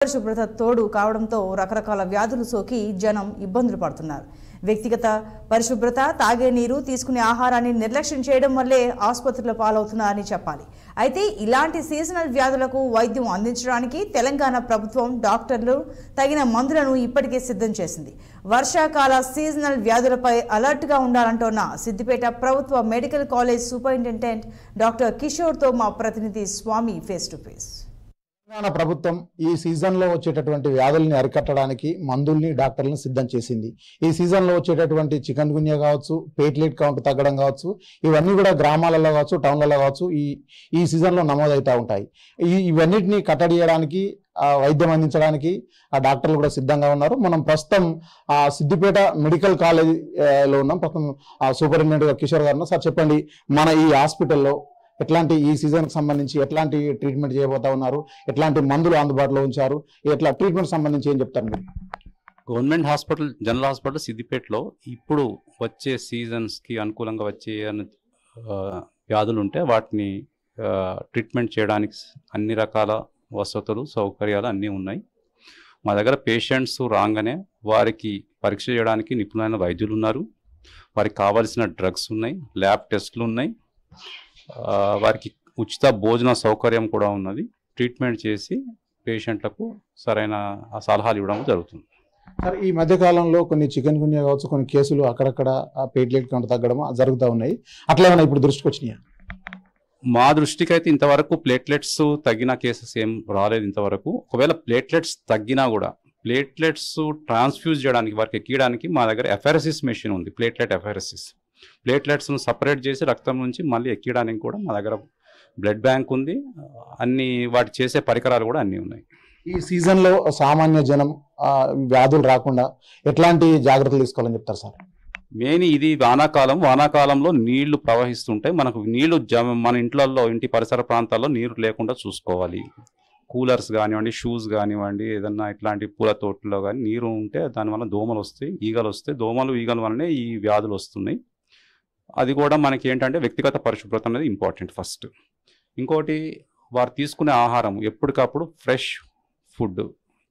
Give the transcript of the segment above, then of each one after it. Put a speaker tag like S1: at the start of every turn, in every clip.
S1: పరిశుభ్రత తోడు కావడంతో రకరకాల వ్యాధులు సోకి జనం ఇబ్బందులు పడుతున్నారు. వ్యక్తిగత పరిశుభ్రత, తాగే నీరు, తీసుకునే ఆహారాన్ని నిర్లక్ష్యం చేయడం వల్లే ఆసుపత్రుల పాలవుతున్నారని చెప్పాలి. అయితే ఇలాంటి సీజనల్ వ్యాధులకు వైద్యం అందించడానికి తెలంగాణ ప్రభుత్వం డాక్టర్లు తగిన మందులను ఇప్పటికే సిద్ధం చేసింది. వర్షాకాల సీజనల్ వ్యాధులపై అలర్ట్గా ఉండాలంటోన్న సిద్దిపేట ప్రభుత్వ మెడికల్ కాలేజ్ సూపరింటెండెంట్ డాక్టర్ కిషోర్తో మా ప్రతినిధి స్వామి ఫేస్ టు ఫేస్.
S2: తెలంగాణ ప్రభుత్వం ఈ సీజన్లో వచ్చేటటువంటి వ్యాధుల్ని అరికట్టడానికి మందుల్ని, డాక్టర్లను సిద్ధం చేసింది. ఈ సీజన్లో వచ్చేటటువంటి చికెన్ గున్యా కావచ్చు, ప్లేట్లెట్ కౌంట్ తగ్గడం కావచ్చు, ఇవన్నీ కూడా గ్రామాలలో కావచ్చు, టౌన్లలో కావచ్చు ఈ సీజన్లో నమోదవుతూ ఉంటాయి. ఇవన్నిటిని కట్టడి చేయడానికి, వైద్యం అందించడానికి ఆ డాక్టర్లు కూడా సిద్ధంగా ఉన్నారు. మనం ప్రస్తుతం సిద్దిపేట మెడికల్ కాలేజీలో ఉన్నాం. ప్రస్తుతం సూపరింటెండెంట్ కిషోర్ గారు. సార్ చెప్పండి, మన ఈ హాస్పిటల్లో ఎట్లాంటి ఈ సీజన్కి సంబంధించి ఎట్లాంటి ట్రీట్మెంట్ చేయబోతా ఉన్నారు, ఎట్లాంటి మందులు అందుబాటులో ఉంచారు, ఎట్లా ట్రీట్మెంట్ సంబంధించి ఏం చెప్తారు మీరు?
S3: గవర్నమెంట్ హాస్పిటల్, జనరల్ హాస్పిటల్ సిద్దిపేటలో ఇప్పుడు వచ్చే సీజన్స్కి అనుకూలంగా వచ్చే వ్యాధులు ఉంటే వాటిని ట్రీట్మెంట్ చేయడానికి అన్ని రకాల వసతులు, సౌకర్యాలు అన్నీ ఉన్నాయి. మా దగ్గర పేషెంట్స్ రాగానే వారికి పరీక్ష చేయడానికి నిపుణులైన వైద్యులు ఉన్నారు. వారికి కావాల్సిన డ్రగ్స్ ఉన్నాయి, ల్యాబ్ టెస్టులు ఉన్నాయి, వారికి ఉచిత భోజన సౌకర్యం కూడా ఉన్నది. ట్రీట్మెంట్ చేసి పేషెంట్లకు సరైన సలహాలు ఇవ్వడం జరుగుతుంది.
S2: సార్, ఈ మధ్యకాలంలో కొన్ని చికెన్ గున్యా కావచ్చు, కొన్ని కేసులు అక్కడక్కడ ప్లేట్లెట్ కౌంట్ తగ్గడం జరుగుతూ ఉన్నాయి. అట్లా ఏమైనా ఇప్పుడు దృష్టికి వచ్చినాయా?
S3: మా దృష్టికి అయితే ఇంతవరకు ప్లేట్లెట్స్ తగ్గిన కేసెస్ ఏం రాలేదు ఇంతవరకు. ఒకవేళ ప్లేట్లెట్స్ తగ్గినా కూడా ప్లేట్లెట్స్ ట్రాన్స్ఫ్యూజ్ చేయడానికి, వారికి ఎక్కడానికి మా దగ్గర ఎఫైరసిస్ మెషిన్ ఉంది. ప్లేట్లెట్ ఎఫైరసిస్, ప్లేట్లెట్స్ను సపరేట్ చేసి రక్తం నుంచి మళ్ళీ ఎక్కడానికి కూడా మా దగ్గర బ్లడ్ బ్యాంక్ ఉంది. అన్ని వాటి చేసే పరికరాలు కూడా అన్నీ ఉన్నాయి.
S2: ఈ సీజన్లో సామాన్య జనం వ్యాధులు రాకుండా ఎట్లాంటి జాగ్రత్తలు తీసుకోవాలని చెప్తారు సార్?
S3: మెయిన్ ఇది వానాకాలంలో నీళ్లు ప్రవహిస్తుంటాయి. మనకు నీళ్లు మన ఇంటి పరిసర ప్రాంతాల్లో నీరు లేకుండా చూసుకోవాలి. కూలర్స్ కానివ్వండి, షూస్ కానివ్వండి, ఏదన్నా ఇట్లాంటి పూల తోటలో కానీ నీరు ఉంటే దానివల్ల దోమలు వస్తాయి, ఈగలు వస్తాయి. దోమలు, ఈగల వల్లనే ఈ వ్యాధులు వస్తున్నాయి. అది కూడా మనకి ఏంటంటే వ్యక్తిగత పరిశుభ్రత అనేది ఇంపార్టెంట్ ఫస్ట్. ఇంకోటి, వారు తీసుకునే ఆహారం ఎప్పటికప్పుడు ఫ్రెష్ ఫుడ్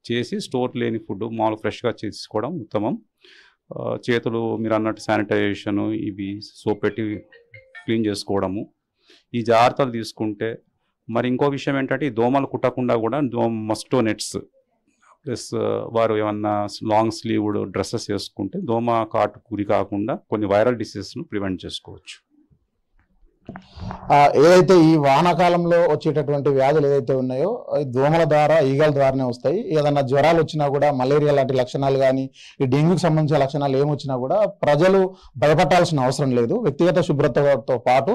S3: చేసి, స్టోర్ లేని ఫుడ్ మామూలు ఫ్రెష్గా చేసుకోవడం ఉత్తమం. చేతులు మీరు అన్నట్టు శానిటైజేషను, ఇవి సోప్ పెట్టి క్లీన్ చేసుకోవడము, ఈ జాగ్రత్తలు తీసుకుంటే. మరి ఇంకో విషయం ఏంటంటే, ఈ దోమలు కుట్టకుండా కూడా మస్కిటో నెట్స్ ప్లస్ వారు ఏమన్నా లాంగ్ స్లీవ్డ్ డ్రెస్సెస్ వేసుకుంటే దోమ కాటు గురి కాకుండా కొన్ని వైరల్ డిసీజెస్ను ప్రివెంట్ చేసుకోవచ్చు.
S2: ఏదైతే ఈ వానాకాలంలో వచ్చేటటువంటి వ్యాధులు ఏదైతే ఉన్నాయో దోమల ద్వారా, ఈగల ద్వారానే వస్తాయి. ఏదన్నా జ్వరాలు వచ్చినా కూడా, మలేరియా లాంటి లక్షణాలు కానీ, ఈ డెంగ్యూకి సంబంధించిన లక్షణాలు ఏమొచ్చినా కూడా ప్రజలు భయపడాల్సిన అవసరం లేదు. వ్యక్తిగత శుభ్రతతో పాటు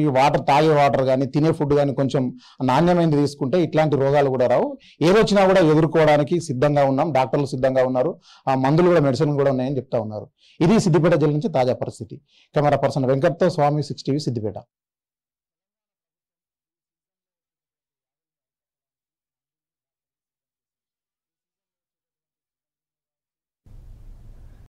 S2: ఈ వాటర్, తాగే వాటర్ కానీ, తినే ఫుడ్ కానీ కొంచెం నాణ్యమైనది తీసుకుంటే ఇట్లాంటి రోగాలు కూడా రావు. ఏదొచ్చినా కూడా ఎదుర్కోవడానికి సిద్ధంగా ఉన్నాం, డాక్టర్లు సిద్ధంగా ఉన్నారు, మందులు కూడా, మెడిసిన్ కూడా ఉన్నాయని చెప్తా ఉన్నారు. ఇది సిద్దిపేట జిల్లా నుంచి తాజా పరిస్థితి. కెమెరా పర్సన్ వెంకట్తో స్వామి, 6 టీవీ సిద్దిపేట.